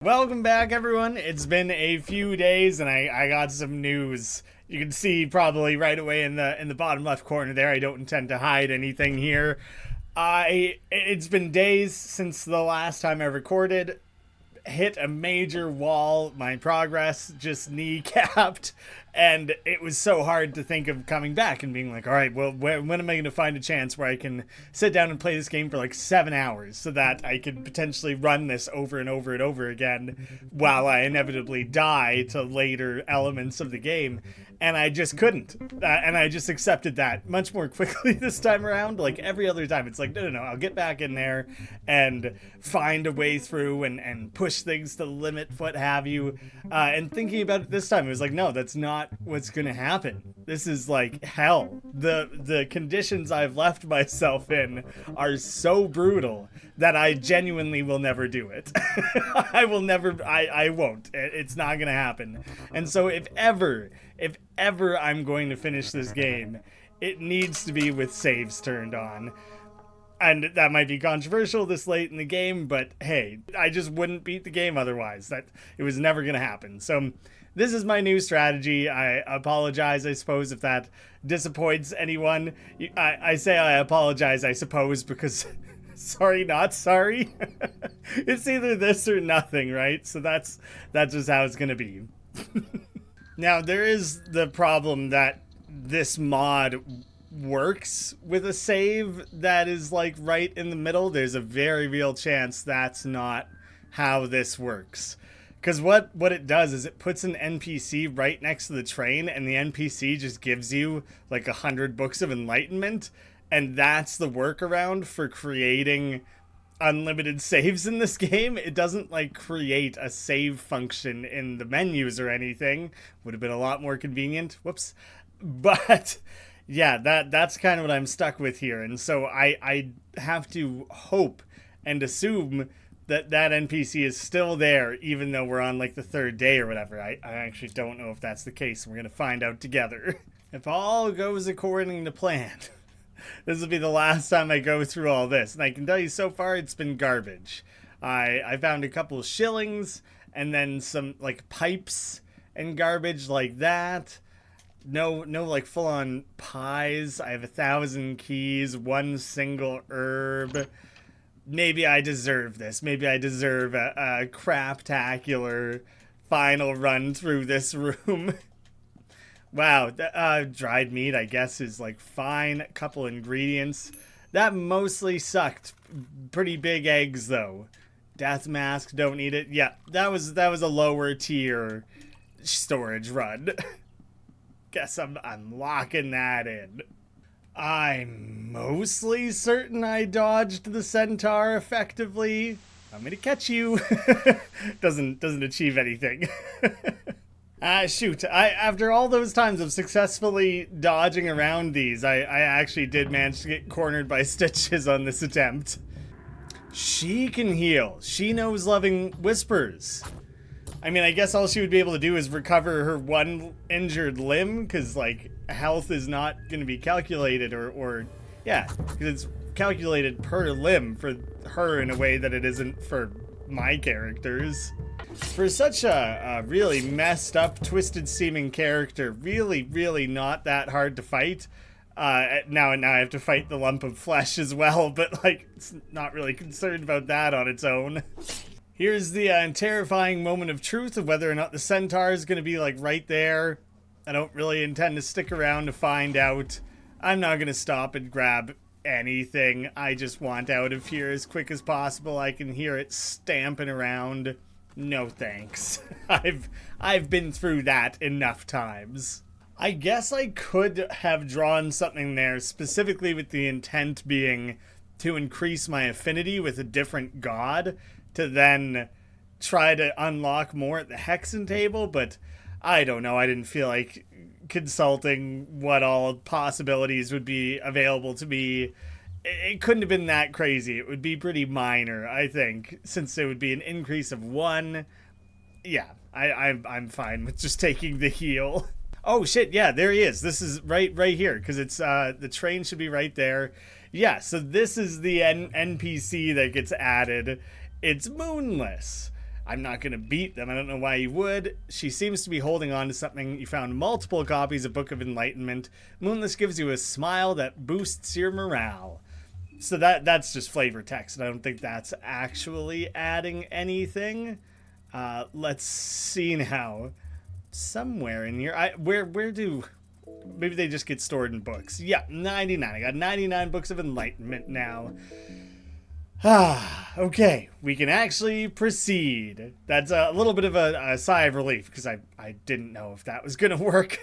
Welcome back, everyone. It's been a few days, and I got some news. You can see probably right away in the bottom left corner there. I don't intend to hide anything here. It's been days since the last time I recorded. Hit a major wall. My progress just kneecapped, and it was so hard to think of coming back and being like, all right, well, when am I going to find a chance where I can sit down and play this game for like 7 hours so that I could potentially run this over and over and over again while I inevitably die to later elements of the game. And I just couldn't. And I just accepted that much more quickly this time around. Like every other time, it's like, no, I'll get back in there and find a way through and push things to the limit, what have you. And thinking about it this time, it was like, no, that's not what's going to happen. This is like hell. The conditions I've left myself in are so brutal that I genuinely will never do it. I won't. It's not going to happen. And so if ever I'm going to finish this game, it needs to be with saves turned on. And that might be controversial this late in the game, but hey, I just wouldn't beat the game otherwise. It was never going to happen. So this is my new strategy. I apologize, I suppose, if that disappoints anyone. I say I apologize, I suppose, because sorry, not sorry. It's either this or nothing, right? So that's just how it's going to be. Now, there is the problem that this mod works with a save that is like right in the middle. There's a very real chance that's not how this works. Because what it does is it puts an NPC right next to the train, and the NPC just gives you like 100 books of enlightenment, and that's the workaround for creating unlimited saves in this game. It doesn't like create a save function in the menus or anything. Would have been a lot more convenient. Whoops. But yeah, that's kind of what I'm stuck with here. And so I have to hope and assume that NPC is still there, even though we're on like the third day or whatever. I actually don't know if that's the case. We're going to find out together. If all goes according to plan, this will be the last time I go through all this. And I can tell you so far, it's been garbage. I found a couple of shillings and then some like pipes and garbage like that. No like full-on pies. I have 1,000 keys, one single herb. Maybe I deserve this. Maybe I deserve a craptacular final run through this room. Wow, dried meat, I guess, is like fine. A couple ingredients. That mostly sucked. Pretty big eggs, though. Death mask, don't need it. Yeah, that was a lower tier storage run. Guess I'm locking that in. I'm mostly certain I dodged the centaur effectively. I'm gonna catch you. Doesn't achieve anything. Shoot, after all those times of successfully dodging around these, I actually did manage to get cornered by Stitches on this attempt. She can heal. She knows loving whispers. I mean, I guess all she would be able to do is recover her one injured limb, because, like, health is not going to be calculated, yeah, because it's calculated per limb for her in a way that it isn't for my characters. For such a really messed up, twisted-seeming character, really not that hard to fight. Now I have to fight the lump of flesh as well, but, like, it's not really concerned about that on its own. Here's the terrifying moment of truth of whether or not the centaur is going to be, like, right there. I don't really intend to stick around to find out. I'm not going to stop and grab anything. I just want out of here as quick as possible. I can hear it stamping around. No thanks. I've been through that enough times. I guess I could have drawn something there, specifically with the intent being to increase my affinity with a different god, to then try to unlock more at the Hexen table, but I don't know. I didn't feel like consulting what all possibilities would be available to me. It couldn't have been that crazy. It would be pretty minor, I think, since it would be an increase of 1. Yeah, I'm fine with just taking the heal. Oh shit, yeah, there he is. This is right here, because it's the train should be right there. Yeah, so this is the NPC that gets added. It's moonless. I'm not going to beat them. I don't know why you would. She seems to be holding on to something. You found multiple copies of Book of Enlightenment. Moonless gives you a smile that boosts your morale. So that's just flavor text, and I don't think that's actually adding anything. Let's see now. Somewhere in here, where do... Maybe they just get stored in books. Yeah, 99. I got 99 Books of Enlightenment now. Okay, we can actually proceed. That's a little bit of a sigh of relief, because I didn't know if that was going to work.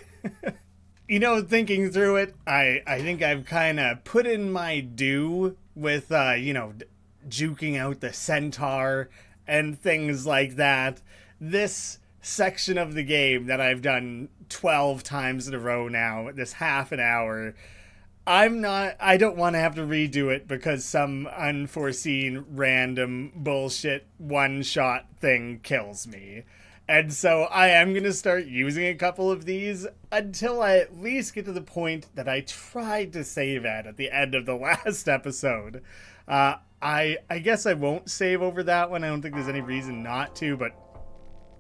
You know, thinking through it, I think I've kind of put in my due with, juking out the centaur and things like that. This section of the game that I've done 12 times in a row now, this half an hour, I don't want to have to redo it because some unforeseen random bullshit one-shot thing kills me. And so I am going to start using a couple of these until I at least get to the point that I tried to save at the end of the last episode. I guess I won't save over that one. I don't think there's any reason not to, but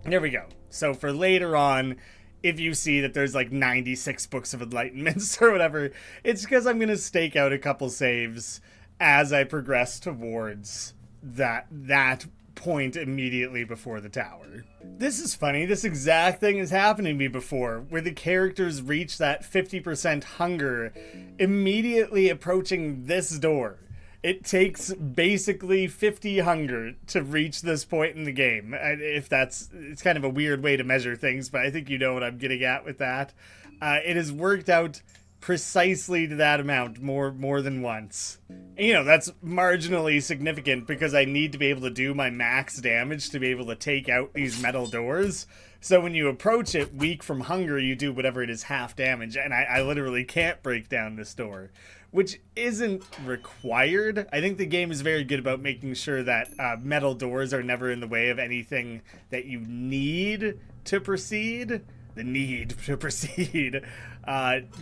there we go. So for later on, if you see that there's like 96 Books of Enlightenments or whatever, it's because I'm going to stake out a couple saves as I progress towards that point immediately before the tower. This is funny. This exact thing has happened to me before, where the characters reach that 50% hunger immediately approaching this door. It takes basically 50 hunger to reach this point in the game. It's kind of a weird way to measure things, but I think you know what I'm getting at with that. It has worked out precisely to that amount more than once. And, that's marginally significant because I need to be able to do my max damage to be able to take out these metal doors. So when you approach it weak from hunger, you do whatever it is, half damage, and I literally can't break down this door, which isn't required. I think the game is very good about making sure that metal doors are never in the way of anything that you need to proceed. The need to proceed.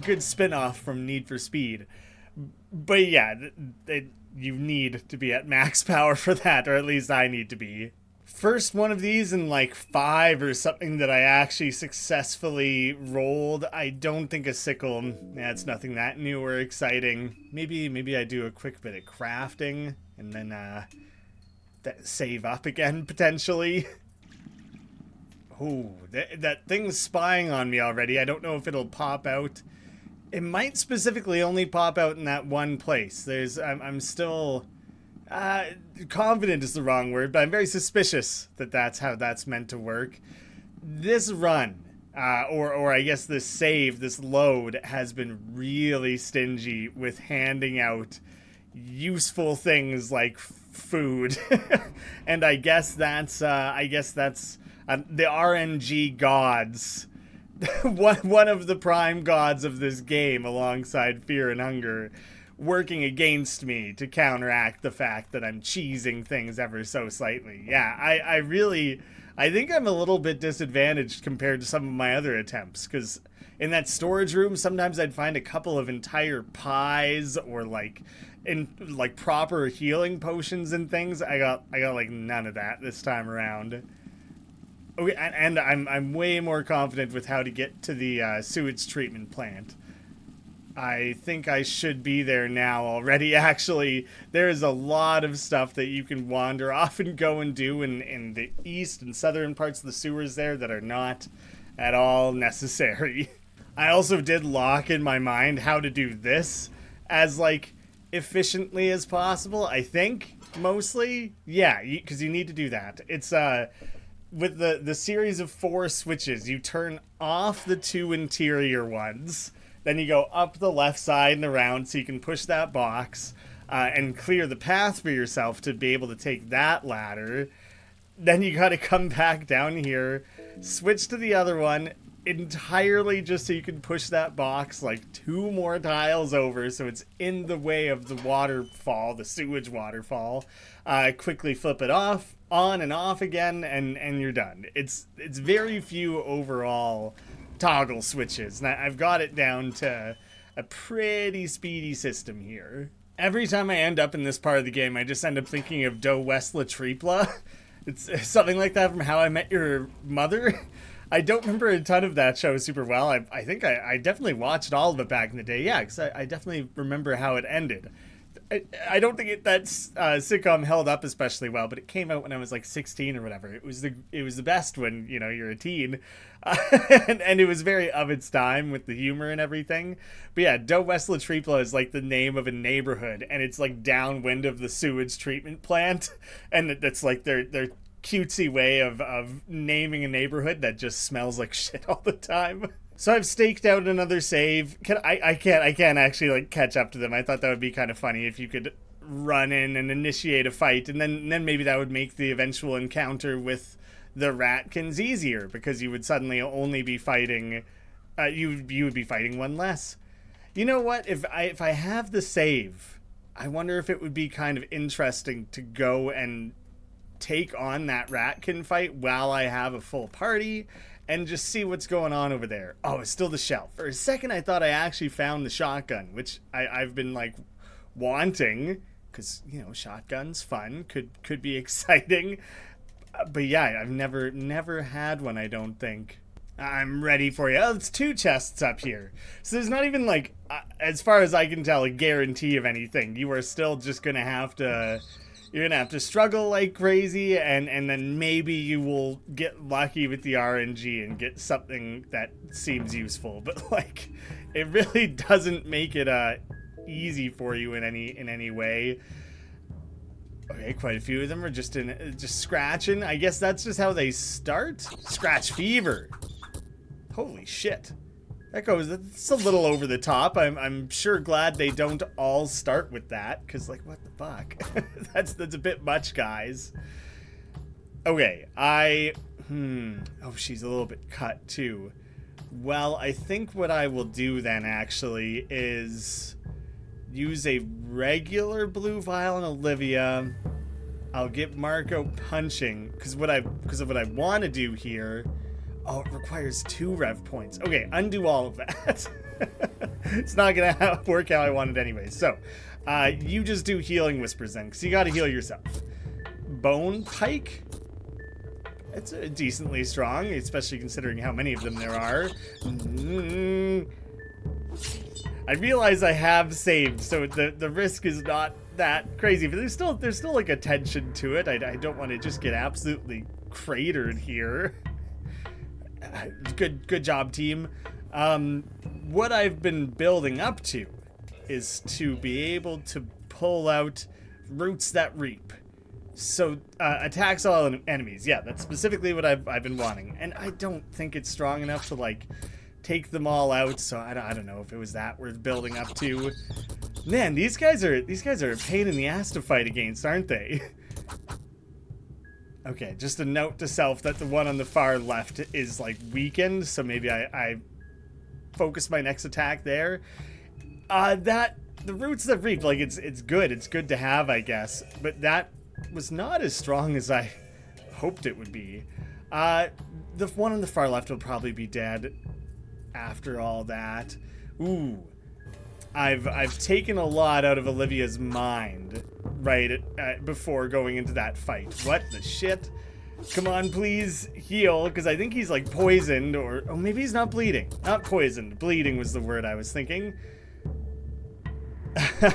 Good spin-off from Need for Speed. But yeah, you need to be at max power for that, or at least I need to be. First one of these in like 5 or something that I actually successfully rolled. I don't think a sickle. It's nothing that new or exciting. Maybe I do a quick bit of crafting and then save up again potentially. Ooh, that thing's spying on me already. I don't know if it'll pop out. It might specifically only pop out in that one place. I'm still... confident is the wrong word, but I'm very suspicious that that's how that's meant to work. This run, or I guess this save, this load, has been really stingy with handing out useful things like food. And I guess that's the RNG gods. one of the prime gods of this game, alongside Fear and Hunger, working against me to counteract the fact that I'm cheesing things ever so slightly. Yeah, I think I'm a little bit disadvantaged compared to some of my other attempts, because in that storage room, sometimes I'd find a couple of entire pies or like proper healing potions and things. I got like none of that this time around. Okay, and I'm way more confident with how to get to the sewage treatment plant. I think I should be there now already, actually. There is a lot of stuff that you can wander off and go and do in the east and southern parts of the sewers there that are not at all necessary. I also did lock in my mind how to do this as, like, efficiently as possible, I think, mostly. Yeah, because you need to do that. It's, with the series of 4 switches, you turn off the 2 interior ones. Then you go up the left side and around so you can push that box and clear the path for yourself to be able to take that ladder. Then you got to come back down here, switch to the other one entirely just so you can push that box like 2 more tiles over so it's in the way of the waterfall, the sewage waterfall. Quickly flip it off, on and off again, and you're done. It's very few overall toggle switches, and I've got it down to a pretty speedy system here. Every time I end up in this part of the game, I just end up thinking of Do West La Tripla, It's something like that from How I Met Your Mother. I don't remember a ton of that show super well. I think I definitely watched all of it back in the day. Yeah, because I definitely remember how it ended. I don't think that sitcom held up especially well, but it came out when I was like 16 or whatever. It was the best when you're a teen, and it was very of its time with the humor and everything. But yeah, Do West La Tripla is like the name of a neighborhood, and it's like downwind of the sewage treatment plant, and that's like their cutesy way of naming a neighborhood that just smells like shit all the time. So I've staked out another save. I can't actually like catch up to them. I thought that would be kind of funny if you could run in and initiate a fight, and then maybe that would make the eventual encounter with the Ratkins easier, because you would suddenly only be fighting you would be fighting one less. You know what? If I have the save, I wonder if it would be kind of interesting to go and take on that Ratkin fight while I have a full party and just see what's going on over there. Oh, it's still the shelf. For a second, I thought I actually found the shotgun, which I've been like wanting, because shotguns fun, could be exciting. But yeah, I've never had one. I don't think. I'm ready for you. Oh, it's 2 chests up here, so there's not even like, as far as I can tell, a guarantee of anything. You are still just gonna have to. You're going to have to struggle like crazy, and then maybe you will get lucky with the RNG and get something that seems useful. But, like, it really doesn't make it easy for you in any way. Okay, quite a few of them are just scratching. I guess that's just how they start. Scratch fever. Holy shit. That's a little over the top. I'm sure glad they don't all start with that, because, like, what the fuck? That's a bit much, guys. Okay, oh, she's a little bit cut, too. Well, I think what I will do then, actually, is use a regular blue vial on Olivia. I'll get Marco punching, because of what I want to do here. Oh, it requires 2 rev points. Okay, undo all of that. It's not going to work how I want it anyway. So, you just do healing whispers then, because you got to heal yourself. Bone pike? It's decently strong, especially considering how many of them there are. I realize I have saved, so the risk is not that crazy, but there's still like a tension to it. I don't want to just get absolutely cratered here. Good job, team. What I've been building up to is to be able to pull out roots that reap. So attacks all enemies. Yeah, that's specifically what I've been wanting, and I don't think it's strong enough to like take them all out. So I don't know if it was that worth building up to. Man, these guys are a pain in the ass to fight against, aren't they? Okay, just a note to self that the one on the far left is like weakened, so maybe I focus my next attack there. The roots that reap, like it's good to have, I guess, but that was not as strong as I hoped it would be. The one on the far left will probably be dead after all that. Ooh. I've taken a lot out of Olivia's mind right before going into that fight. What the shit? Come on, please heal, because I think he's like poisoned, or maybe he's not bleeding. Not poisoned. Bleeding was the word I was thinking. But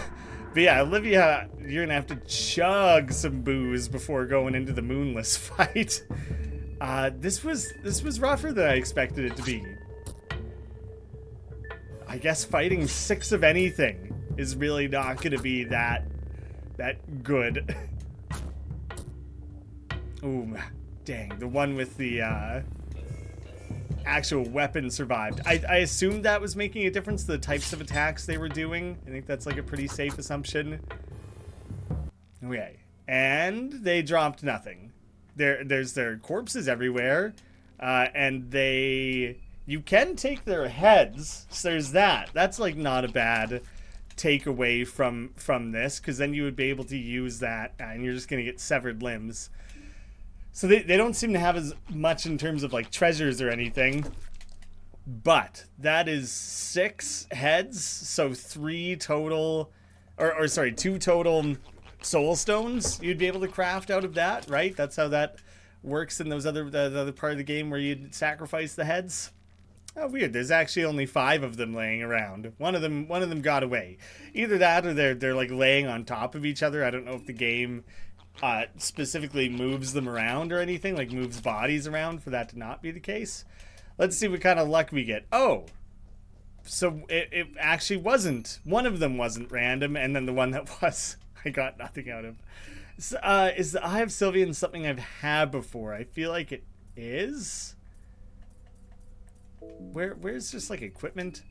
yeah, Olivia, you're gonna have to chug some booze before going into the moonless fight. This was rougher than I expected it to be. I guess fighting 6 of anything is really not going to be that good. Ooh, dang. The one with the actual weapon survived. I assumed that was making a difference to the types of attacks they were doing. I think that's like a pretty safe assumption. Okay. And they dropped nothing. There's their corpses everywhere. And you can take their heads, so there's that. That's like not a bad takeaway from this, because then you would be able to use that, and you're just gonna get severed limbs. So they don't seem to have as much in terms of like treasures or anything, but that is 6 heads, so 3 total, or sorry, 2 total soul stones you'd be able to craft out of that, right? That's how that works in those the other part of the game where you'd sacrifice the heads. Oh, weird. There's actually only 5 of them laying around. One of them got away. Either that or they're like laying on top of each other. I don't know if the game specifically moves them around or anything, like moves bodies around for that to not be the case. Let's see what kind of luck we get. Oh, so it actually wasn't. One of them wasn't random, and then the one that was, I got nothing out of. So, is the Eye of Sylvian something I've had before? I feel like it is. Where's just like equipment?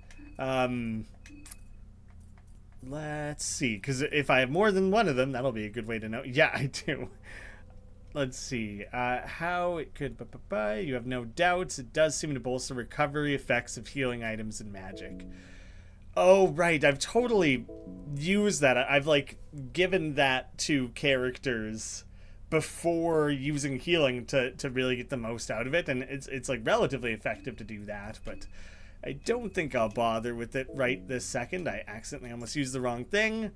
Let's see, because if I have more than one of them, that'll be a good way to know. Yeah, I do. Let's see. How it could... You have no doubts. It does seem to bolster recovery effects of healing items and magic. Oh, right. I've totally used that. I've, like, given that to characters before using healing to really get the most out of it. And it's like, relatively effective to do that, but I don't think I'll bother with it right this second. I accidentally almost used the wrong thing.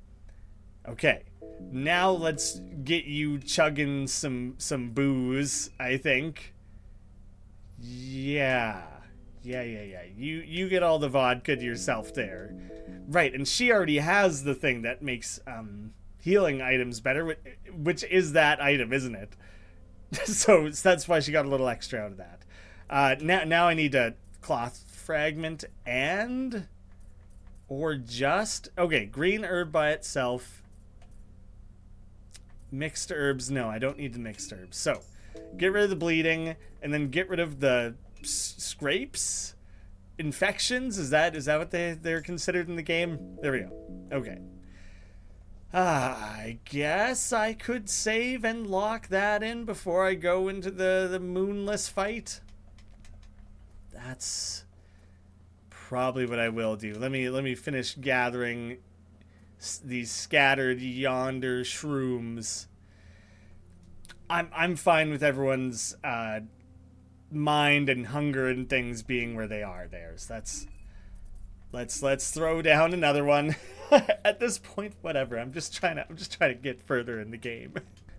Okay, now let's get you chugging some booze, I think. Yeah. You get all the vodka to yourself there. Right, and she already has the thing that makes healing items better, which is that item, isn't it? So that's why she got a little extra out of that. Now I need a cloth fragment and... Or just... Okay, green herb by itself... Mixed herbs, no, I don't need the mixed herbs. So, get rid of the bleeding, and then get rid of the scrapes? Infections? Is that what they're considered in the game? There we go. Okay. I guess I could save and lock that in before I go into the moonless fight. That's probably what I will do. Let me finish gathering these scattered yonder shrooms. I'm fine with everyone's mind and hunger and things being where they are. Let's throw down another one. At this point, whatever. I'm just trying to get further in the game.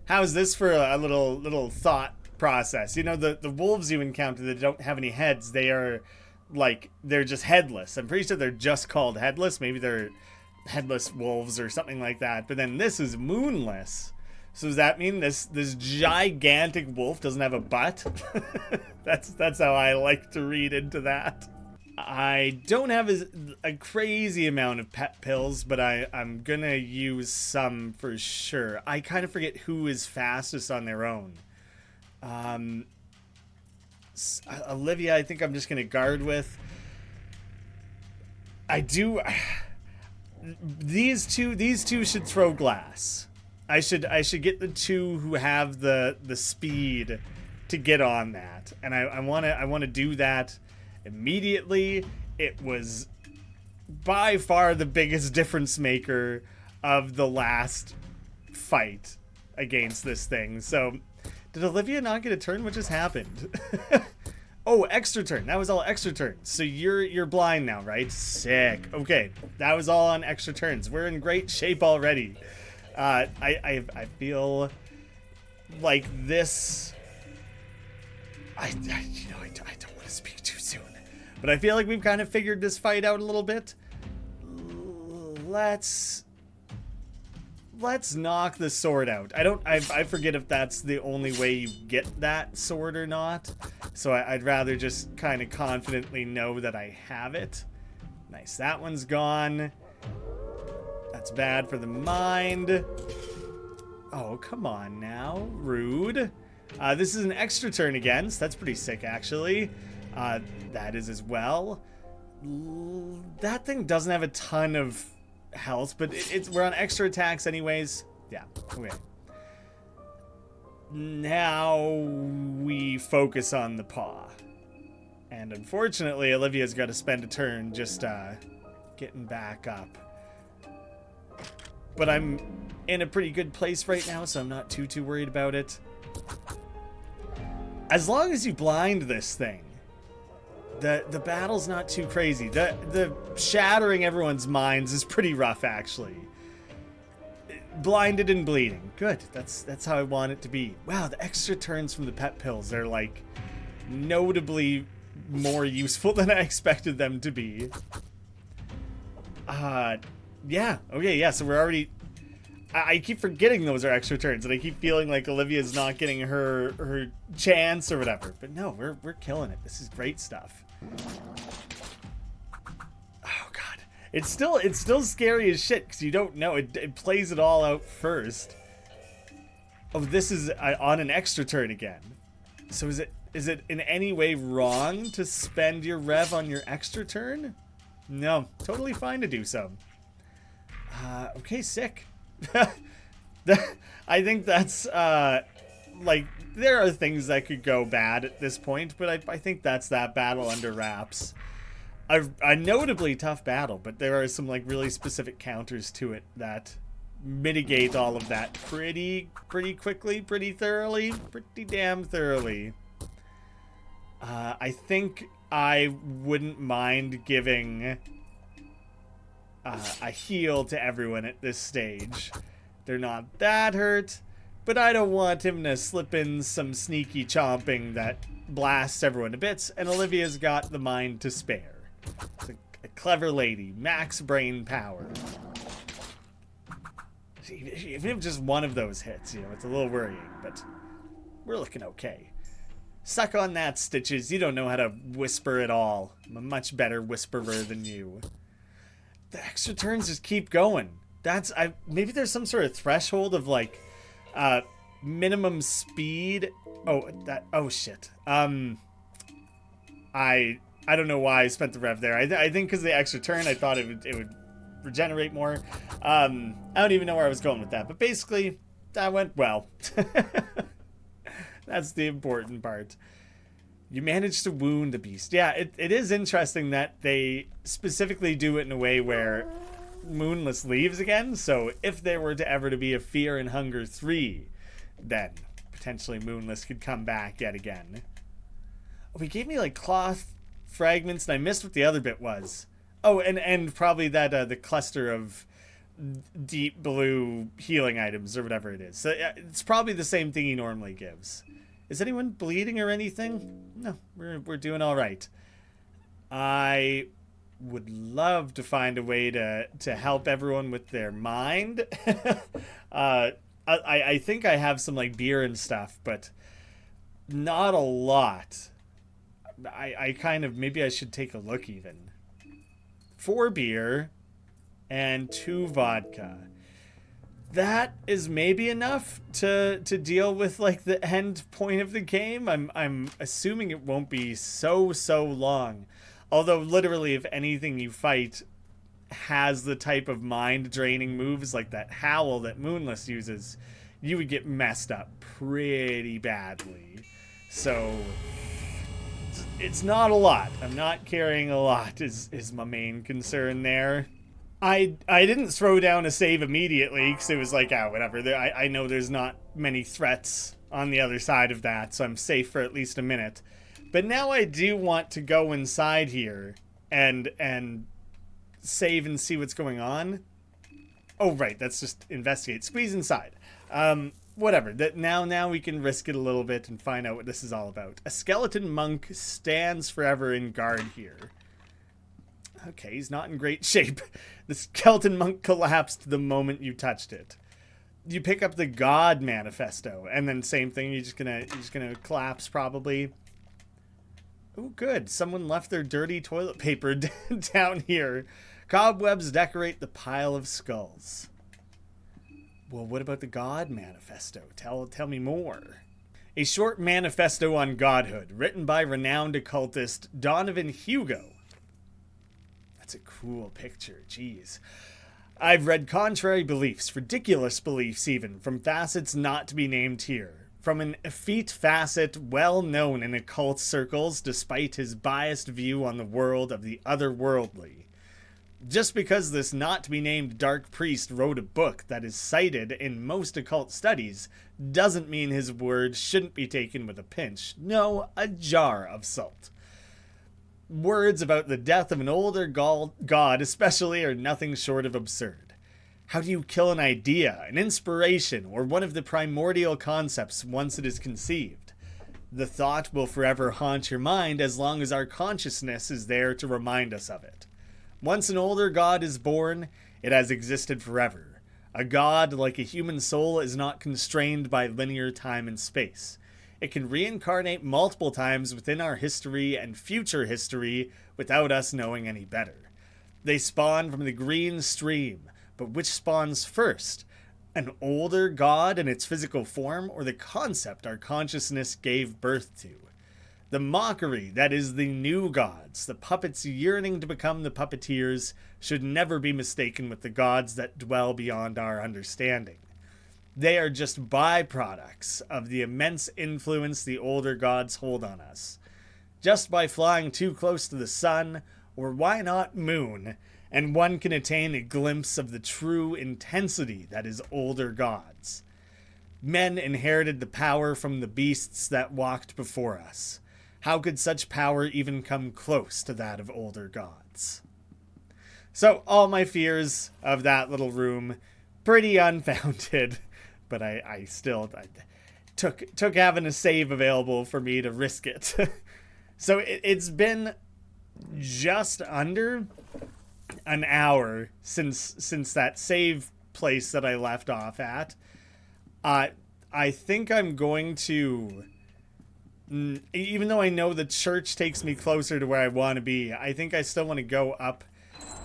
How's this for a little thought process? You know, the wolves you encounter that don't have any heads, they're just headless. I'm pretty sure they're just called headless. Maybe they're headless wolves or something like that. But then this is moonless. So does that mean this gigantic wolf doesn't have a butt? That's how I like to read into that. I don't have a crazy amount of pet pills, but I'm gonna use some for sure. I kind of forget who is fastest on their own. Olivia, I think I'm just gonna guard with. I do. These two should throw glass. I should get the two who have the speed to get on that, and I want to do that immediately. It was by far the biggest difference maker of the last fight against this thing. So, did Olivia not get a turn? What just happened? Oh, extra turn. That was all extra turns. So you're blind now, right? Sick. Okay, that was all on extra turns. We're in great shape already. I feel like this. I don't want to speak too soon, but I feel like we've kind of figured this fight out a little bit. Let's knock the sword out. I forget if that's the only way you get that sword or not. So I'd rather just kind of confidently know that I have it. Nice, that one's gone. That's bad for the mind. Oh, come on now. Rude. This is an extra turn again, so that's pretty sick, actually. That is as well. That thing doesn't have a ton of health, but we're on extra attacks anyways. Yeah, okay. Now we focus on the paw. And unfortunately, Olivia's got to spend a turn just getting back up. But I'm in a pretty good place right now, so I'm not too worried about it. As long as you blind this thing, the battle's not too crazy. The shattering everyone's minds is pretty rough, actually. Blinded and bleeding. Good. That's how I want it to be. Wow, the extra turns from the pet pills are like notably more useful than I expected them to be. Yeah. Okay, yeah, so we're already... I keep forgetting those are extra turns, and I keep feeling like Olivia's not getting her chance or whatever. But no, we're killing it. This is great stuff. Oh god, it's still scary as shit because you don't know. It plays it all out first. Oh, this is on an extra turn again. So is it in any way wrong to spend your rev on your extra turn? No, totally fine to do so. Okay, sick. I think that's like there are things that could go bad at this point, but I think that's that battle under wraps. A notably tough battle, but there are some like really specific counters to it that mitigate all of that pretty quickly, pretty thoroughly, pretty damn thoroughly. I think I wouldn't mind giving a heal to everyone at this stage. They're not that hurt, but I don't want him to slip in some sneaky chomping that blasts everyone to bits, and Olivia's got the mind to spare. It's a clever lady, max brain power. Even if just one of those hits, you know, it's a little worrying, but we're looking okay. Suck on that, Stitches. You don't know how to whisper at all. I'm a much better whisperer than you. The extra turns just keep going. Maybe there's some sort of threshold of like minimum speed. Oh shit. I don't know why I spent the rev there. I think because the extra turn, I thought it would regenerate more. I don't even know where I was going with that, but basically that went well. That's the important part. You managed to wound the beast. Yeah, it is interesting that they specifically do it in a way where Moonless leaves again. So if there were to ever to be a Fear and Hunger 3, then potentially Moonless could come back yet again. Oh, he gave me like cloth fragments, and I missed what the other bit was. Oh, and probably that the cluster of deep blue healing items or whatever it is. So it's probably the same thing he normally gives. Is anyone bleeding or anything? No, we're doing all right. I would love to find a way to help everyone with their mind. I think I have some like beer and stuff, but not a lot. I kind of, maybe I should take a look even. 4 beer and 2 vodka. That is maybe enough to deal with like the end point of the game. I'm assuming it won't be so long. Although literally if anything you fight has the type of mind draining moves like that howl that Moonless uses, you would get messed up pretty badly. So it's not a lot. I'm not carrying a lot is my main concern there. I didn't throw down a save immediately because it was like, whatever. I know there's not many threats on the other side of that, so I'm safe for at least a minute. But now I do want to go inside here and save and see what's going on. Oh, right, that's just investigate. Squeeze inside. Whatever. Now we can risk it a little bit and find out what this is all about. A skeleton monk stands forever in guard here. Okay, he's not in great shape. The skeleton monk collapsed the moment you touched it. You pick up the God Manifesto, and then same thing. You're just gonna collapse probably. Oh, good. Someone left their dirty toilet paper down here. Cobwebs decorate the pile of skulls. Well, what about the God Manifesto? Tell me more. A short manifesto on godhood, written by renowned occultist Donovan Hugo. That's a cool picture, jeez. I've read contrary beliefs, ridiculous beliefs even, from facets not to be named here. From an effete facet well known in occult circles despite his biased view on the world of the otherworldly. Just because this not-to-be-named dark priest wrote a book that is cited in most occult studies doesn't mean his word shouldn't be taken with a pinch. No, a jar of salt. Words about the death of an older god especially are nothing short of absurd. How do you kill an idea, an inspiration, or one of the primordial concepts once it is conceived? The thought will forever haunt your mind as long as our consciousness is there to remind us of it. Once an older god is born, it has existed forever. A god, like a human soul, is not constrained by linear time and space. It can reincarnate multiple times within our history and future history without us knowing any better. They spawn from the green stream, but which spawns first? An older god in its physical form, or the concept our consciousness gave birth to? The mockery that is the new gods, the puppets yearning to become the puppeteers, should never be mistaken with the gods that dwell beyond our understanding. They are just byproducts of the immense influence the older gods hold on us. Just by flying too close to the sun, or why not moon, and one can attain a glimpse of the true intensity that is older gods. Men inherited the power from the beasts that walked before us. How could such power even come close to that of older gods? So all my fears of that little room, pretty unfounded, but I still took having a save available for me to risk it. So it's been just under an hour since that save place that I left off at. I think I'm going to, even though I know the church takes me closer to where I want to be, I think I still want to go up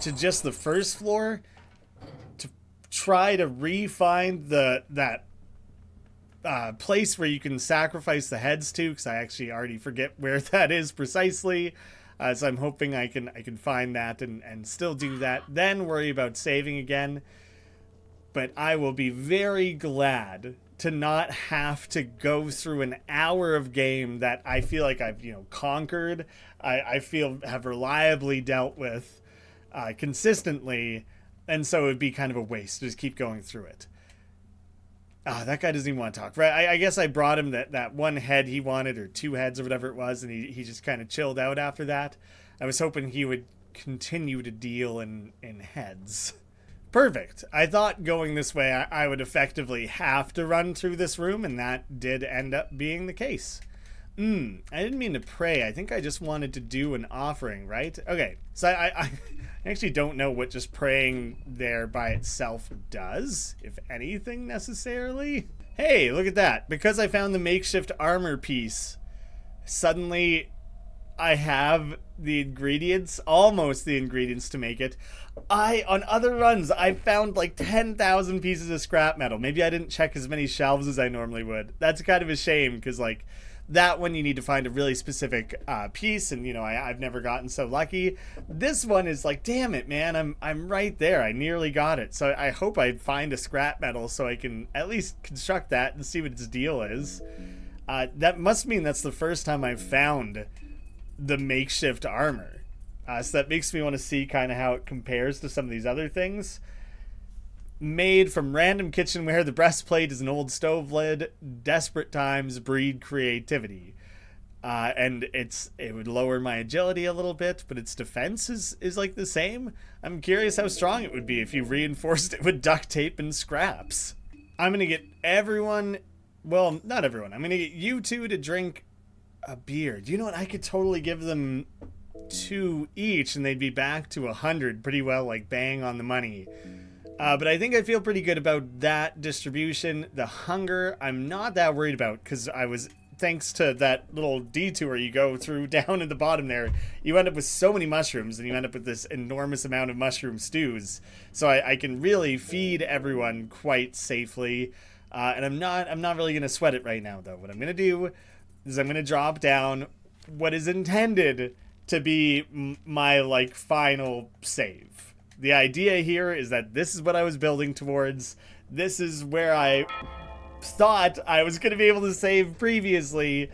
to just the first floor to try to re-find that place where you can sacrifice the heads to, because I actually already forget where that is precisely. So I'm hoping I can find that and still do that, then worry about saving again. But I will be very glad to not have to go through an hour of game that I feel like I've conquered. I feel have reliably dealt with consistently, and so it would be kind of a waste to just keep going through it. That guy doesn't even want to talk. Right? I guess I brought him that one head he wanted, or two heads or whatever it was, and he just kind of chilled out after that. I was hoping he would continue to deal in heads. Perfect. I thought going this way I would effectively have to run through this room, and that did end up being the case. I didn't mean to pray. I think I just wanted to do an offering, right? Okay, so I actually don't know what just praying there by itself does, if anything necessarily. Hey, look at that. Because I found the makeshift armor piece, suddenly I have the ingredients, almost the ingredients to make it. On other runs, I found like 10,000 pieces of scrap metal. Maybe I didn't check as many shelves as I normally would. That's kind of a shame, because like that one you need to find a really specific piece, and I've never gotten so lucky. This one is like, damn it, man, I'm right there. I nearly got it. So I hope I find a scrap metal so I can at least construct that and see what its deal is. That must mean that's the first time I've found the makeshift armor. So that makes me want to see kind of how it compares to some of these other things. Made from random kitchenware, the breastplate is an old stove lid. Desperate times breed creativity. And it would lower my agility a little bit, but its defense is like the same. I'm curious how strong it would be if you reinforced it with duct tape and scraps. I'm going to get everyone, well, not everyone, I'm going to get you two to drink a beer. Do you know what? I could totally give them 2 each and they'd be back to 100 pretty well, like bang on the money. But I think I feel pretty good about that distribution. The hunger, I'm not that worried about, because thanks to that little detour you go through down at the bottom there, you end up with so many mushrooms, and you end up with this enormous amount of mushroom stews. So I can really feed everyone quite safely. And I'm not really going to sweat it right now, though. What I'm going to do is I'm going to drop down what is intended to be my like final save. The idea here is that this is what I was building towards. This is where I thought I was going to be able to save previously.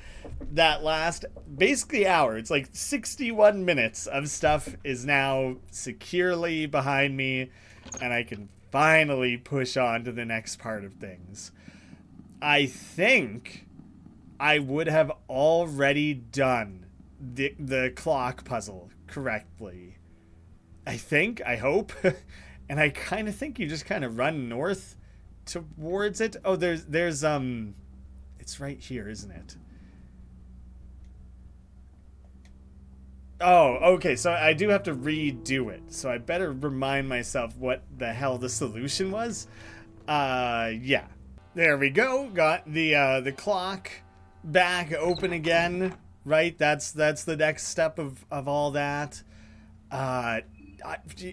That last basically hour, it's like 61 minutes of stuff is now securely behind me, and I can finally push on to the next part of things. I think I would have already done the clock puzzle correctly. I hope. And I kind of think you just kind of run north towards it. Oh, there's it's right here, isn't it? Oh, okay, so I do have to redo it. So I better remind myself what the hell the solution was. Yeah. There we go. Got the clock back open again. Right? That's the next step of all that.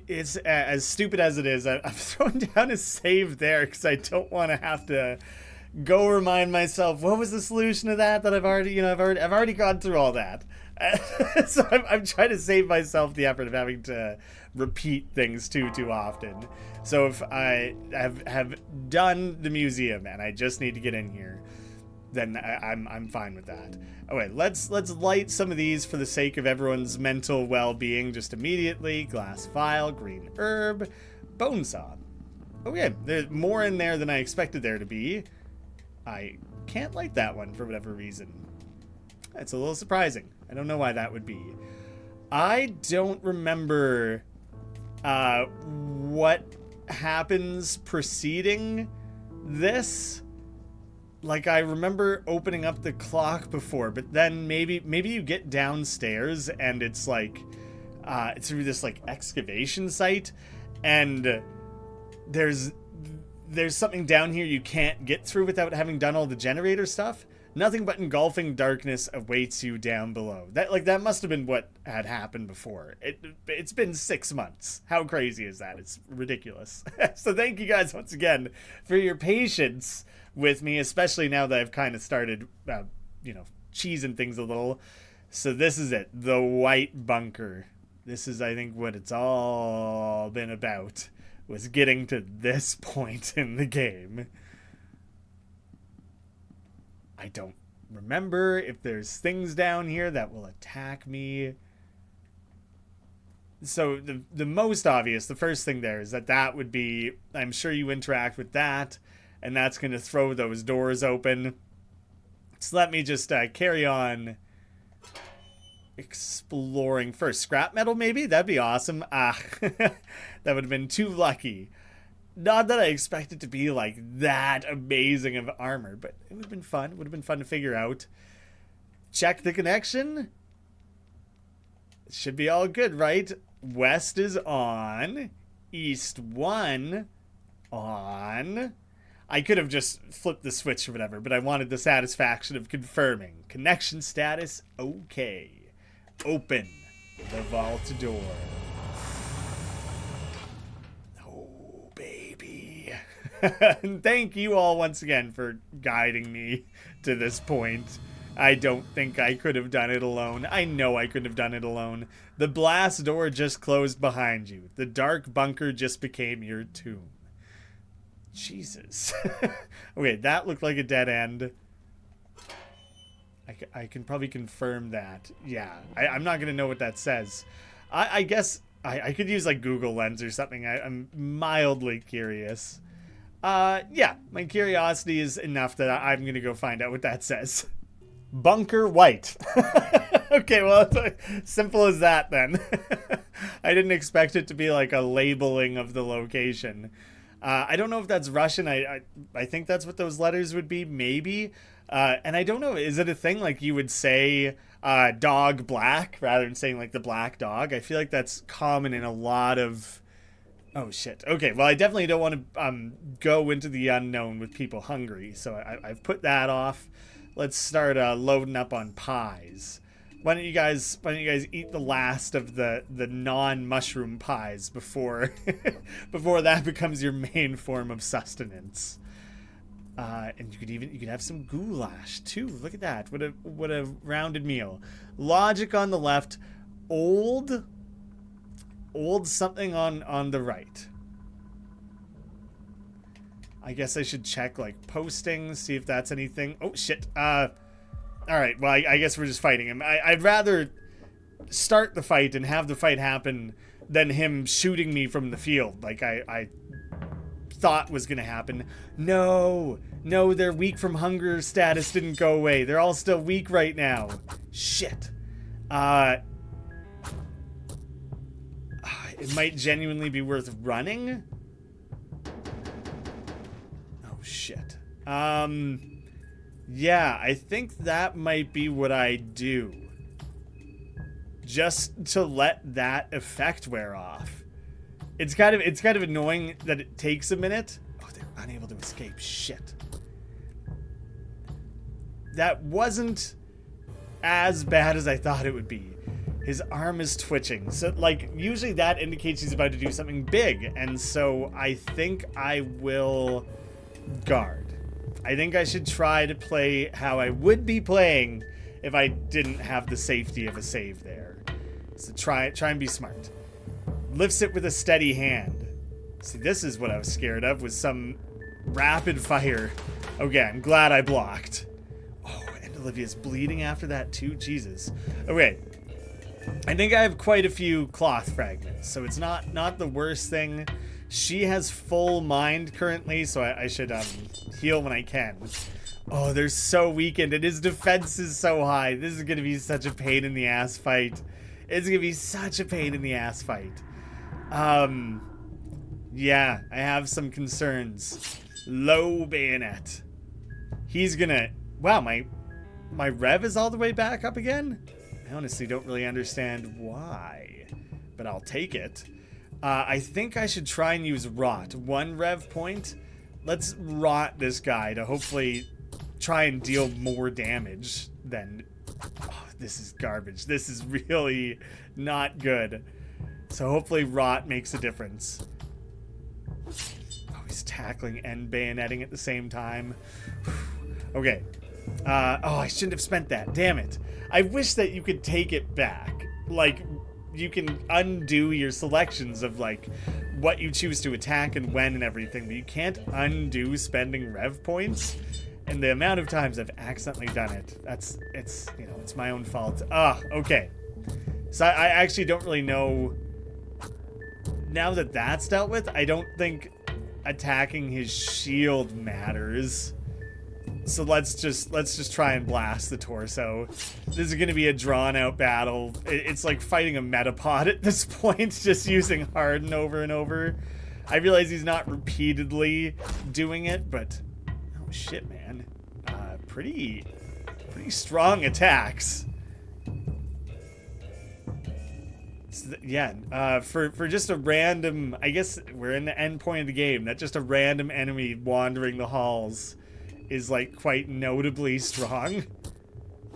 It's as stupid as it is. I'm throwing down a save there because I don't want to have to go remind myself what was the solution to that I've already gone through all that. So I'm trying to save myself the effort of having to repeat things too often. So if I have done the museum and I just need to get in here, then I'm fine with that. Okay, let's light some of these for the sake of everyone's mental well-being just immediately. Glass vial, green herb, bone saw. Okay, there's more in there than I expected there to be. I can't light that one for whatever reason. That's a little surprising. I don't know why that would be. I don't remember what happens preceding this. Like, I remember opening up the clock before, but then maybe you get downstairs and it's like it's through this like excavation site, and there's something down here you can't get through without having done all the generator stuff. Nothing but engulfing darkness awaits you down below. That must have been what had happened before. It's been 6 months. How crazy is that? It's ridiculous. So thank you guys once again for your patience with me, especially now that I've kind of started, cheesing things a little. So this is it, the white bunker. This is, I think, what it's all been about, was getting to this point in the game. I don't remember if there's things down here that will attack me. So the most obvious, the first thing there is that would be, I'm sure you interact with that, and that's going to throw those doors open. So let me just carry on exploring first. Scrap metal, maybe? That'd be awesome. That would have been too lucky. Not that I expect it to be like that amazing of armor, but it would have been fun. It would have been fun to figure out. Check the connection. It should be all good, right? West is on. East 1 on. I could have just flipped the switch or whatever, but I wanted the satisfaction of confirming. Connection status, okay. Open the vault door. And thank you all once again for guiding me to this point. I don't think I could have done it alone. I know I couldn't have done it alone. The blast door just closed behind you. The dark bunker just became your tomb. Jesus. Okay, that looked like a dead end. I can probably confirm that. Yeah, I'm not going to know what that says. I guess I could use like Google Lens or something. I'm mildly curious. Yeah, my curiosity is enough that I'm going to go find out what that says. Bunker white. Okay, well, it's like, simple as that then. I didn't expect it to be like a labeling of the location. I don't know if that's Russian. I think that's what those letters would be, maybe. And I don't know, is it a thing like you would say dog black rather than saying like the black dog? I feel like that's common in a lot of... Oh, shit. Okay, well, I definitely don't want to go into the unknown with people hungry, so I've put that off. Let's start loading up on pies. Why don't you guys eat the last of the non-mushroom pies before before that becomes your main form of sustenance? And you could have some goulash too. Look at that. What a rounded meal. Logic on the left, old something on the right. I guess I should check like postings, see if that's anything. Oh shit. All right. Well, I guess we're just fighting him. I'd rather start the fight and have the fight happen than him shooting me from the field like I thought was gonna happen. No, their weak from hunger status didn't go away. They're all still weak right it might genuinely be worth running. Oh, shit. Yeah, I think that might be what I do. Just to let that effect wear off. It's kind of annoying that it takes a minute. Oh, they're unable to escape. Shit. That wasn't as bad as I thought it would be. His arm is twitching. So, like, usually that indicates he's about to do something big. And so I think I will guard. I think I should try to play how I would be playing if I didn't have the safety of a save there. So try and be smart. Lifts it with a steady hand. See, this is what I was scared of, was some rapid fire. Okay, I'm glad I blocked. Oh, and Olivia's bleeding after that too? Jesus. Okay. I think I have quite a few cloth fragments, so it's not the worst thing. She has full mind currently, so I should heal when I can. Oh, they're so weakened, and his defense is so high. This is going to be such a pain in the ass fight. It's going to be such a pain in the ass fight. Yeah, I have some concerns. Low bayonet. He's gonna... Wow, my rev is all the way back up again? I honestly don't really understand why, but I'll take it. I think I should try and use rot. 1 rev point. Let's rot this guy to hopefully try and deal more damage than... Oh, this is garbage. This is really not good. So hopefully rot makes a difference. Oh, he's tackling and bayoneting at the same time. Okay. Oh, I shouldn't have spent that. Damn it. I wish that you could take it back. Like, you can undo your selections of, like, what you choose to attack and when and everything, but you can't undo spending rev points. And the amount of times I've accidentally done it, it's my own fault. Okay. So I actually don't really know. Now that that's dealt with, I don't think attacking his shield matters. So let's just try and blast the torso. This is going to be a drawn-out battle. It's like fighting a metapod at this point, just using Harden over and over. I realize he's not repeatedly doing it, but oh shit, man. Pretty strong attacks. So yeah, for just a random, I guess we're in the end point of the game, that just a random enemy wandering the halls is like quite notably strong.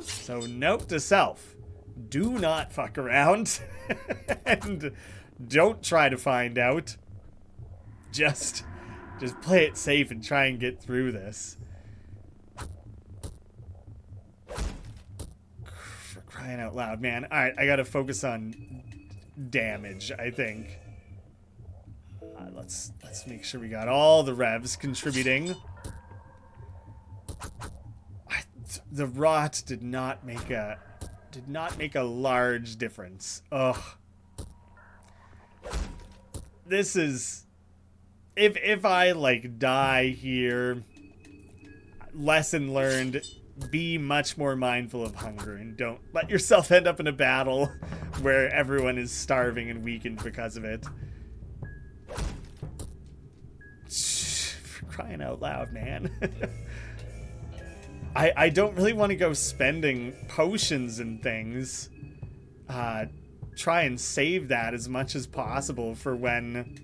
So note to self, do not fuck around and don't try to find out. Just play it safe and try and get through this. For crying out loud, man. All right, I gotta focus on damage, I think. Let's make sure we got all the revs contributing. The rot did not make a large difference. Ugh. This is, if I like die here, lesson learned, be much more mindful of hunger and don't let yourself end up in a battle where everyone is starving and weakened because of it. For crying out loud, man. I don't really want to go spending potions and things. Try and save that as much as possible for when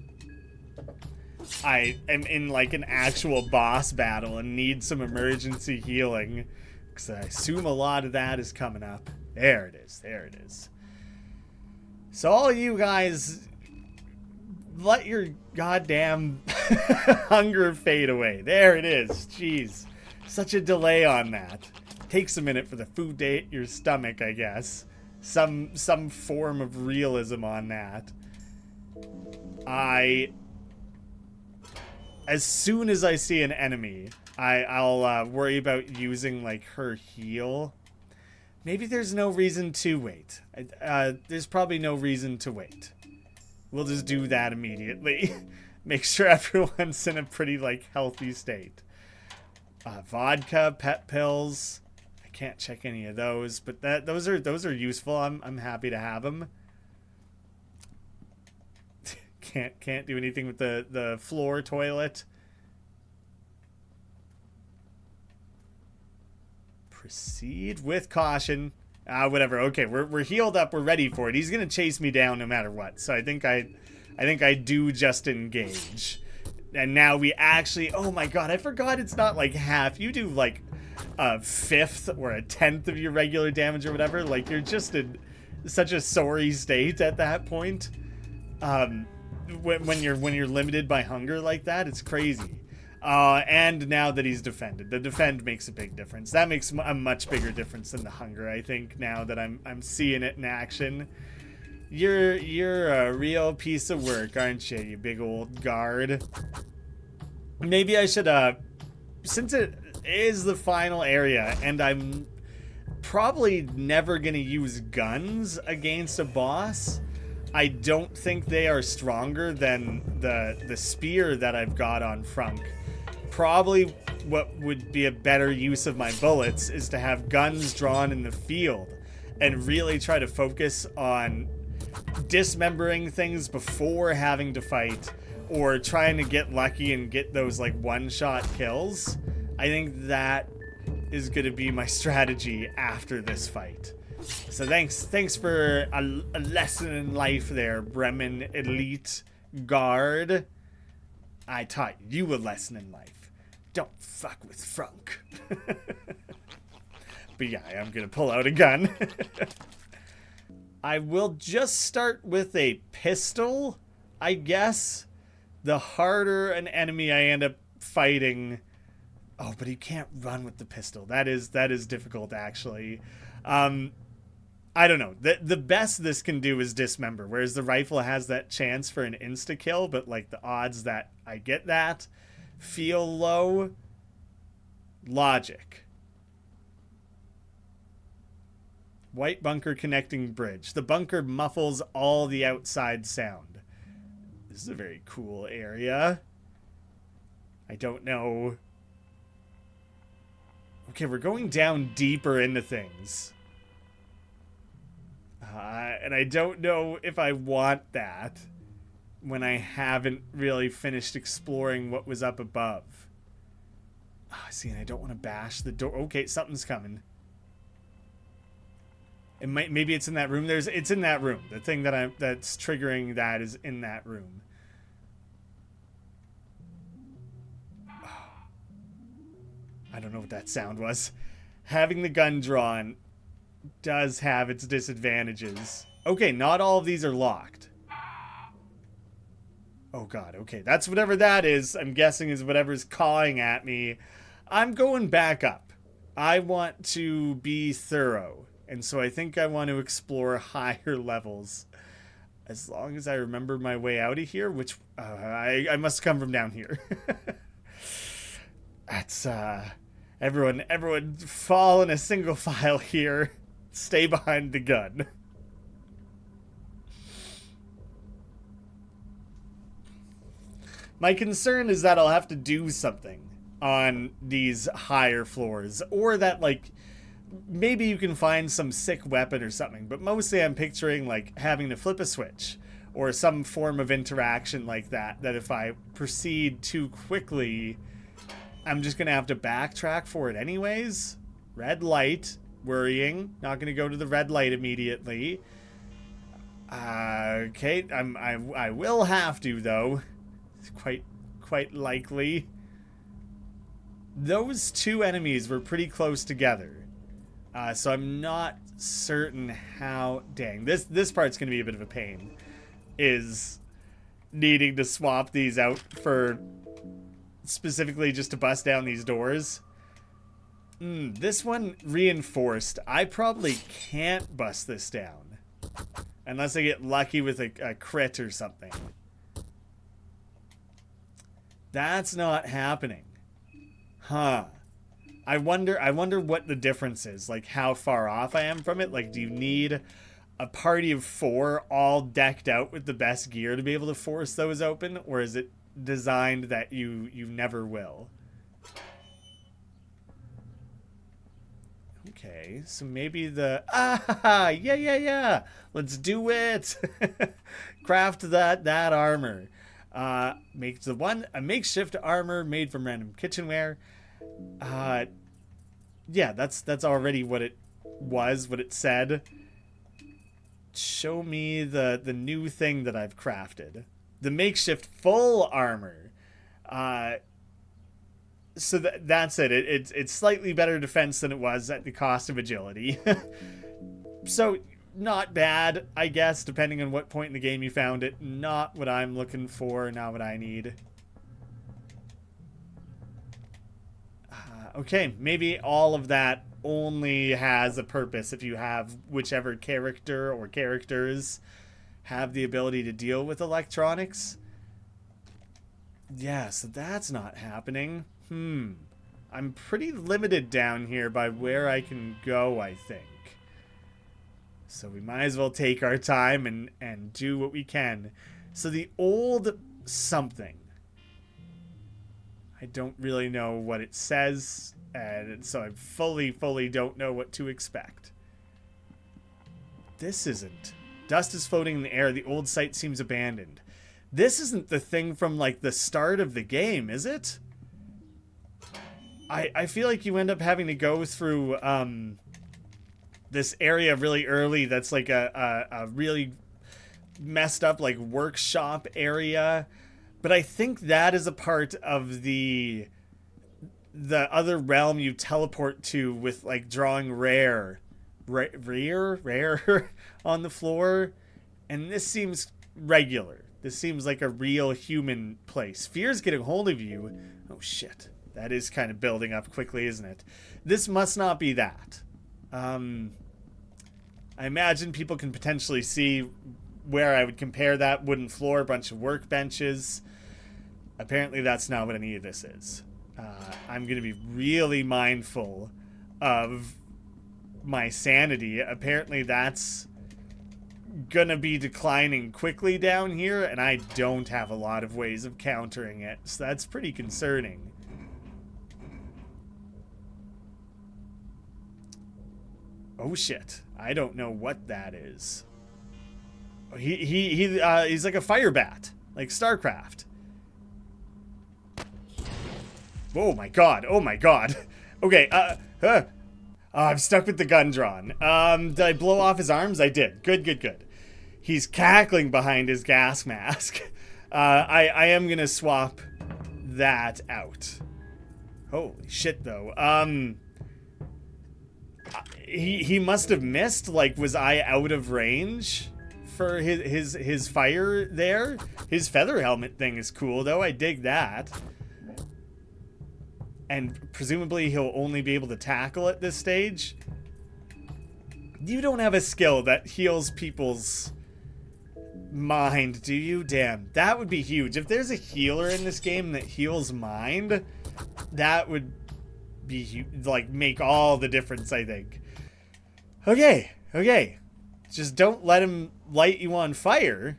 I am in like an actual boss battle and need some emergency healing. Because I assume a lot of that is coming up. There it is. There it is. So all you guys, let your goddamn hunger fade away. There it is. Jeez. Such a delay on that. Takes a minute for the food to hit your stomach, I guess. Some form of realism on that. As soon as I see an enemy, I'll worry about using like her heal. Maybe there's no reason to wait. There's probably no reason to wait. We'll just do that immediately. Make sure everyone's in a pretty like healthy state. Vodka, pet pills. I can't check any of those, but those are useful. I'm happy to have them. Can't do anything with the floor toilet. Proceed with caution. Whatever. Okay, we're healed up. We're ready for it. He's gonna chase me down no matter what. So I think I do just engage. And now we actually. Oh my god! I forgot it's not like half. You do like a fifth or a tenth of your regular damage or whatever. Like you're just in such a sorry state at that point. When you're limited by hunger like that, it's crazy. And now that he's defended, the defend makes a big difference. That makes a much bigger difference than the hunger, I think, now that I'm seeing it in action. You're a real piece of work, aren't you, you big old guard? Maybe I should, since it is the final area, and I'm probably never gonna use guns against a boss, I don't think they are stronger than the spear that I've got on Frunk. Probably what would be a better use of my bullets is to have guns drawn in the field and really try to focus on dismembering things before having to fight, or trying to get lucky and get those like one-shot kills. I think that is going to be my strategy after this fight. So thanks for a lesson in life there, Bremen Elite Guard. I taught you a lesson in life. Don't fuck with Frunk. But yeah, I'm gonna pull out a gun. I will just start with a pistol, I guess. The harder an enemy I end up fighting. Oh, but he can't run with the pistol. That is difficult, actually. I don't know. The best this can do is dismember, whereas the rifle has that chance for an insta-kill, but like the odds that I get that feel low. Logic. White bunker connecting bridge. The bunker muffles all the outside sound. This is a very cool area. I don't know. Okay, we're going down deeper into things. And I don't know if I want that when I haven't really finished exploring what was up above. See, and I don't want to bash the door. Okay, something's coming. It might, maybe it's in that room. It's in that room. The thing that's triggering that is in that room. I don't know what that sound was. Having the gun drawn does have its disadvantages. Okay, not all of these are locked. Oh god, okay. That's whatever that is, I'm guessing is whatever's cawing at me. I'm going back up. I want to be thorough. And so I think I want to explore higher levels. As long as I remember my way out of here, which I must come from down here. That's everyone fall in a single file here. Stay behind the gun. My concern is that I'll have to do something on these higher floors, or that like maybe you can find some sick weapon or something, but mostly I'm picturing like having to flip a switch or some form of interaction like that if I proceed too quickly, I'm just gonna have to backtrack for it anyways. Red light, worrying. Not gonna go to the red light immediately. Okay, I will have to though. It's quite likely. Those two enemies were pretty close together. So I'm not certain how... Dang, this part's going to be a bit of a pain. Is needing to swap these out for... specifically just to bust down these doors. This one reinforced. I probably can't bust this down. Unless I get lucky with a crit or something. That's not happening. Huh. I wonder what the difference is, like how far off I am from it. Like, do you need a party of 4 all decked out with the best gear to be able to force those open, or is it designed that you never will? Okay, so maybe yeah. Let's do it. Craft that armor. Make a makeshift armor made from random kitchenware. Uh, yeah, that's already what it was, what it said. Show me the new thing that I've crafted. The makeshift full armor. So that's it. It's slightly better defense than it was at the cost of agility. So not bad, I guess, depending on what point in the game you found it. Not what I'm looking for, not what I need. Okay, maybe all of that only has a purpose if you have whichever character or characters have the ability to deal with electronics. Yeah, so that's not happening. I'm pretty limited down here by where I can go, I think. So we might as well take our time and do what we can. So the old something. I don't really know what it says, and so I fully don't know what to expect. This isn't. Dust is floating in the air. The old site seems abandoned. This isn't the thing from, like, the start of the game, is it? I feel like you end up having to go through this area really early that's like a really messed up, like, workshop area. But I think that is a part of the other realm you teleport to with, like, drawing rare on the floor. And this seems regular. This seems like a real human place. Fear's getting hold of you. Oh, shit. That is kind of building up quickly, isn't it? This must not be that. I imagine people can potentially see where I would compare that. Wooden floor, a bunch of workbenches. Apparently that's not what any of this is. I'm going to be really mindful of my sanity. Apparently that's going to be declining quickly down here, and I don't have a lot of ways of countering it. So that's pretty concerning. Oh shit. I don't know what that is. He's like a fire bat. Like StarCraft. Oh my god. Oh my god. Okay, I'm stuck with the gun drawn. Did I blow off his arms? I did. Good. He's cackling behind his gas mask. I am gonna swap that out. Holy shit, though. He must have missed. Like, was I out of range for his fire there? His feather helmet thing is cool, though. I dig that. And presumably he'll only be able to tackle at this stage. You don't have a skill that heals people's mind, do you? Damn, that would be huge. If there's a healer in this game that heals mind, that would be, like, make all the difference, I think. Okay. Just don't let him light you on fire.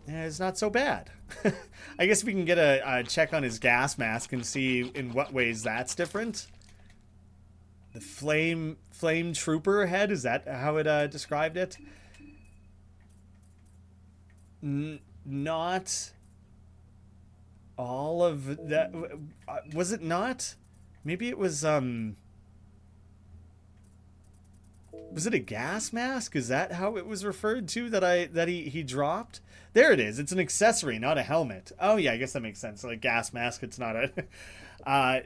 It's not so bad. I guess we can get a check on his gas mask and see in what ways that's different. The flame trooper head, is that how it described it? Not all of that. Was it not? Maybe it was it a gas mask? Is that how it was referred to that he dropped? There it is. It's an accessory, not a helmet. Oh yeah, I guess that makes sense. Like gas mask, it's not a...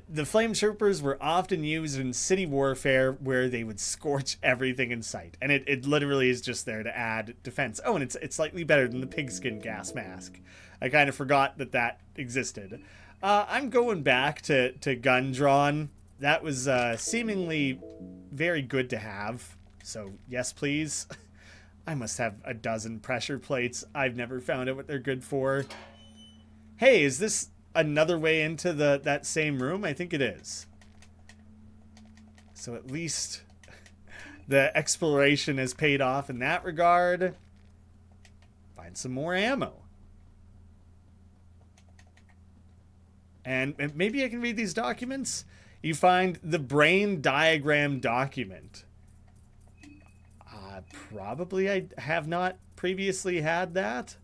the flame troopers were often used in city warfare where they would scorch everything in sight. And it literally is just there to add defense. Oh, and it's slightly better than the pigskin gas mask. I kind of forgot that existed. I'm going back to gun drawn. That was seemingly very good to have. So, yes, please. I must have a dozen pressure plates. I've never found out what they're good for. Hey, is this another way into that same room? I think it is. So at least the exploration has paid off in that regard. Find some more ammo. And maybe I can read these documents. you find the brain diagram document. Probably I have not previously had that.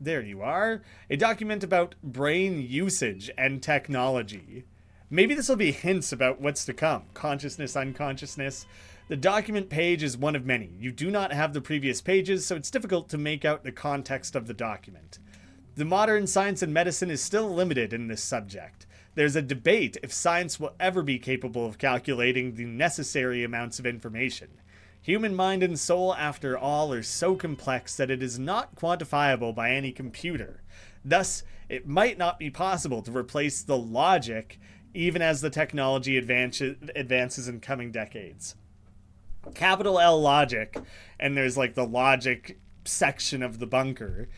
There you are. A document about brain usage and technology. Maybe this will be hints about what's to come. Consciousness, unconsciousness. The document page is one of many. You do not have the previous pages, so it's difficult to make out the context of the document. The modern science and medicine is still limited in this subject. There's a debate if science will ever be capable of calculating the necessary amounts of information. Human mind and soul, after all, are so complex that it is not quantifiable by any computer. Thus, it might not be possible to replace the logic even as the technology advances in coming decades. Capital L logic, and there's like the logic section of the bunker.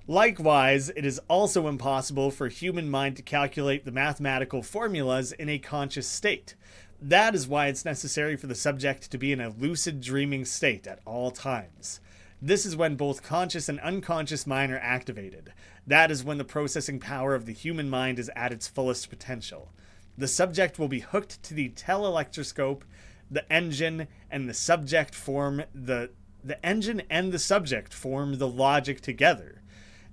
Likewise, it is also impossible for human mind to calculate the mathematical formulas in a conscious state. That is why it's necessary for the subject to be in a lucid dreaming state at all times. This is when both conscious and unconscious mind are activated. That is when the processing power of the human mind is at its fullest potential. The subject will be hooked to the teleelectroscope, the engine and the subject form the engine and the subject form the logic together.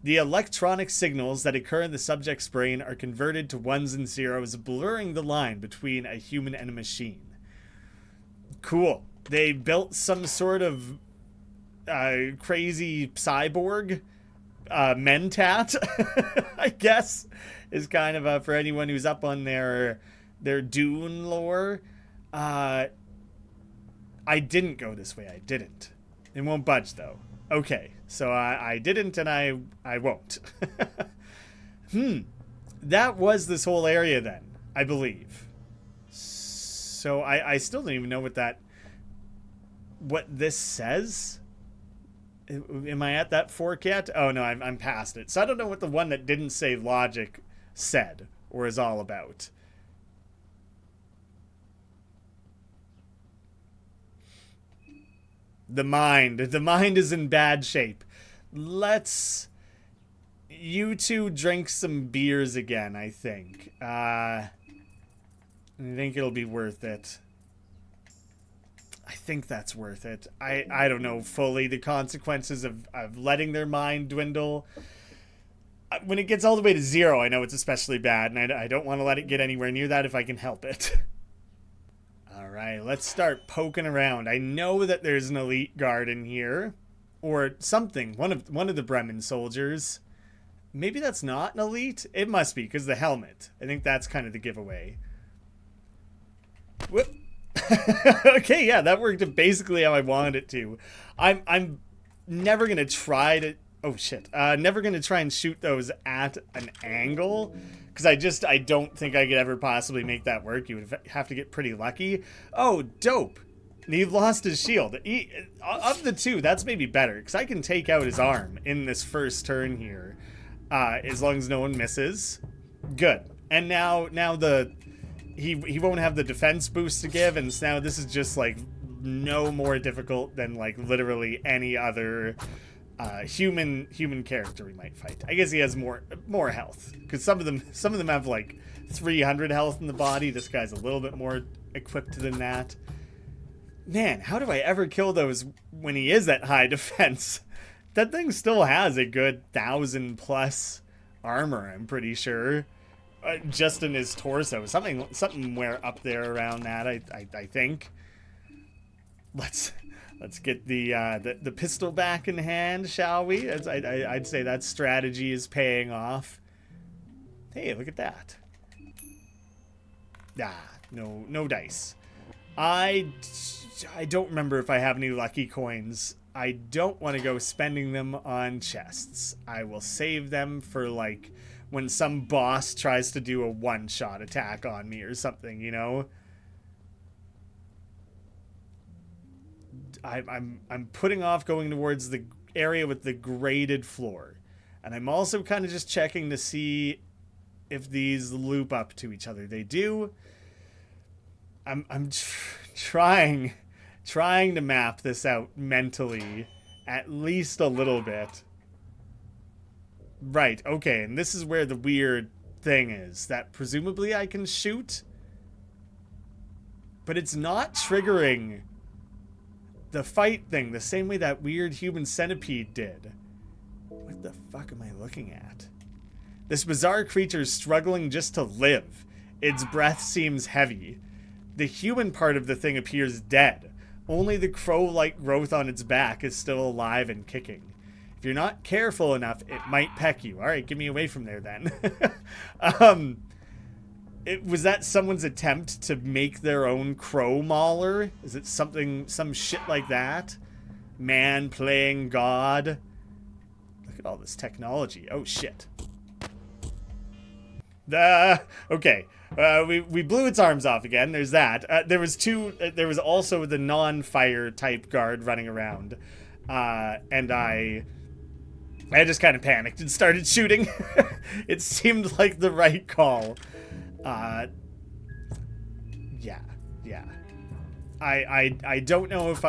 The electronic signals that occur in the subject's brain are converted to ones and zeros, blurring the line between a human and a machine. Cool. They built some sort of crazy cyborg mentat, I guess, is kind of for anyone who's up on their Dune lore. I didn't go this way. I didn't. It won't budge, though. Okay, so I didn't, and I won't. That was this whole area then, I believe. So I still don't even know what this says. Am I at that fork yet? Oh no, I'm past it. So I don't know what the one that didn't say logic said or is all about. The mind is in bad shape. Let's you two drink some beers again, I think. I think it'll be worth it. I think that's worth it. I don't know fully the consequences of letting their mind dwindle. When it gets all the way to 0, I know it's especially bad, and I don't want to let it get anywhere near that if I can help it. Alright, let's start poking around. I know that there's an elite guard in here. Or something. One of the Bremen soldiers. Maybe that's not an elite? It must be, because the helmet. I think that's kind of the giveaway. Whoop. Okay, yeah, that worked basically how I wanted it to. I'm never gonna try to... Oh, shit. Never gonna try and shoot those at an angle. Because I don't think I could ever possibly make that work. You would have to get pretty lucky. Oh, dope. He lost his shield. Of the two, that's maybe better. Because I can take out his arm in this first turn here. As long as no one misses. Good. And now he won't have the defense boost to give. And now this is just like no more difficult than like literally any other... human character we might fight. I guess he has more health because some of them have like 300 health in the body. This guy's a little bit more equipped than that. Man, how do I ever kill those when he is at high defense? That thing still has a good 1,000+ armor, I'm pretty sure, just in his torso. Somewhere up there around that. I think. Let's get the pistol back in hand, shall we? I'd say that strategy is paying off. Hey, look at that. No dice. I don't remember if I have any lucky coins. I don't want to go spending them on chests. I will save them for like when some boss tries to do a one-shot attack on me or something, you know? I'm putting off going towards the area with the graded floor. And I'm also kind of just checking to see if these loop up to each other. They do. I'm trying to map this out mentally at least a little bit. Right, okay, and this is where the weird thing is that presumably I can shoot. But it's not triggering the fight thing the same way that weird human centipede did. What the fuck am I looking at? This bizarre creature is struggling just to live. Its breath seems heavy. The human part of the thing appears dead. Only the crow-like growth on its back is still alive and kicking. If you're not careful enough, it might peck you. All right, get me away from there then. Was that someone's attempt to make their own crow mauler? Is it some shit like that? Man playing God? Look at all this technology. Oh, shit. Okay. We blew its arms off again. There's that. There was also the non-fire type guard running around. And I just kind of panicked and started shooting. It seemed like the right call. Yeah. I don't know if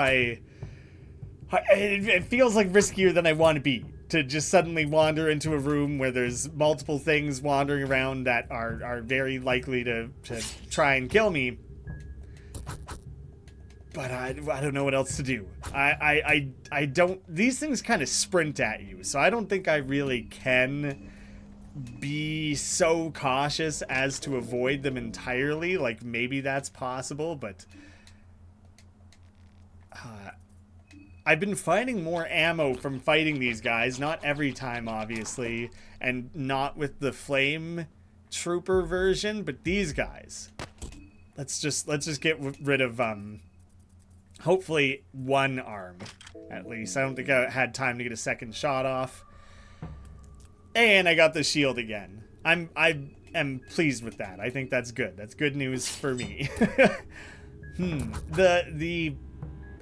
it feels like riskier than I want to be to just suddenly wander into a room where there's multiple things wandering around that are very likely to try and kill me. But I don't know what else to do. I don't, these things kind of sprint at you, so I don't think I really can be so cautious as to avoid them entirely. Like, maybe that's possible, but I've been finding more ammo from fighting these guys. Not every time, obviously, and not with the flame trooper version, but these guys. Let's just get rid of hopefully one arm at least. I don't think I had time to get a second shot off. And I got the shield again. I am pleased with that. I think that's good. That's good news for me. The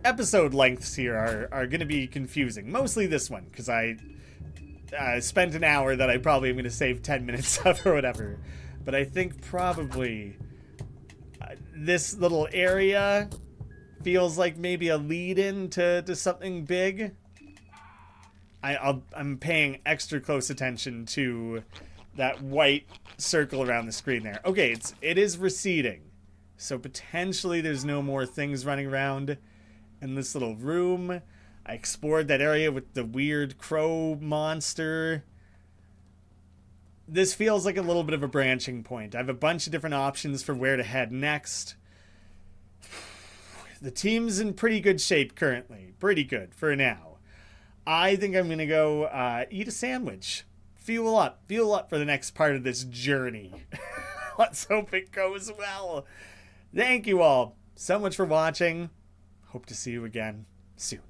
episode lengths here are going to be confusing. Mostly this one, because I spent an hour that I probably am going to save 10 minutes of or whatever. But I think probably this little area feels like maybe a lead-in to something big. I'm paying extra close attention to that white circle around the screen there. Okay, it is receding. So potentially there's no more things running around in this little room. I explored that area with the weird crow monster. This feels like a little bit of a branching point. I have a bunch of different options for where to head next. The team's in pretty good shape currently. Pretty good for now. I think I'm going to go eat a sandwich. Fuel up for the next part of this journey. Let's hope it goes well. Thank you all so much for watching. Hope to see you again soon.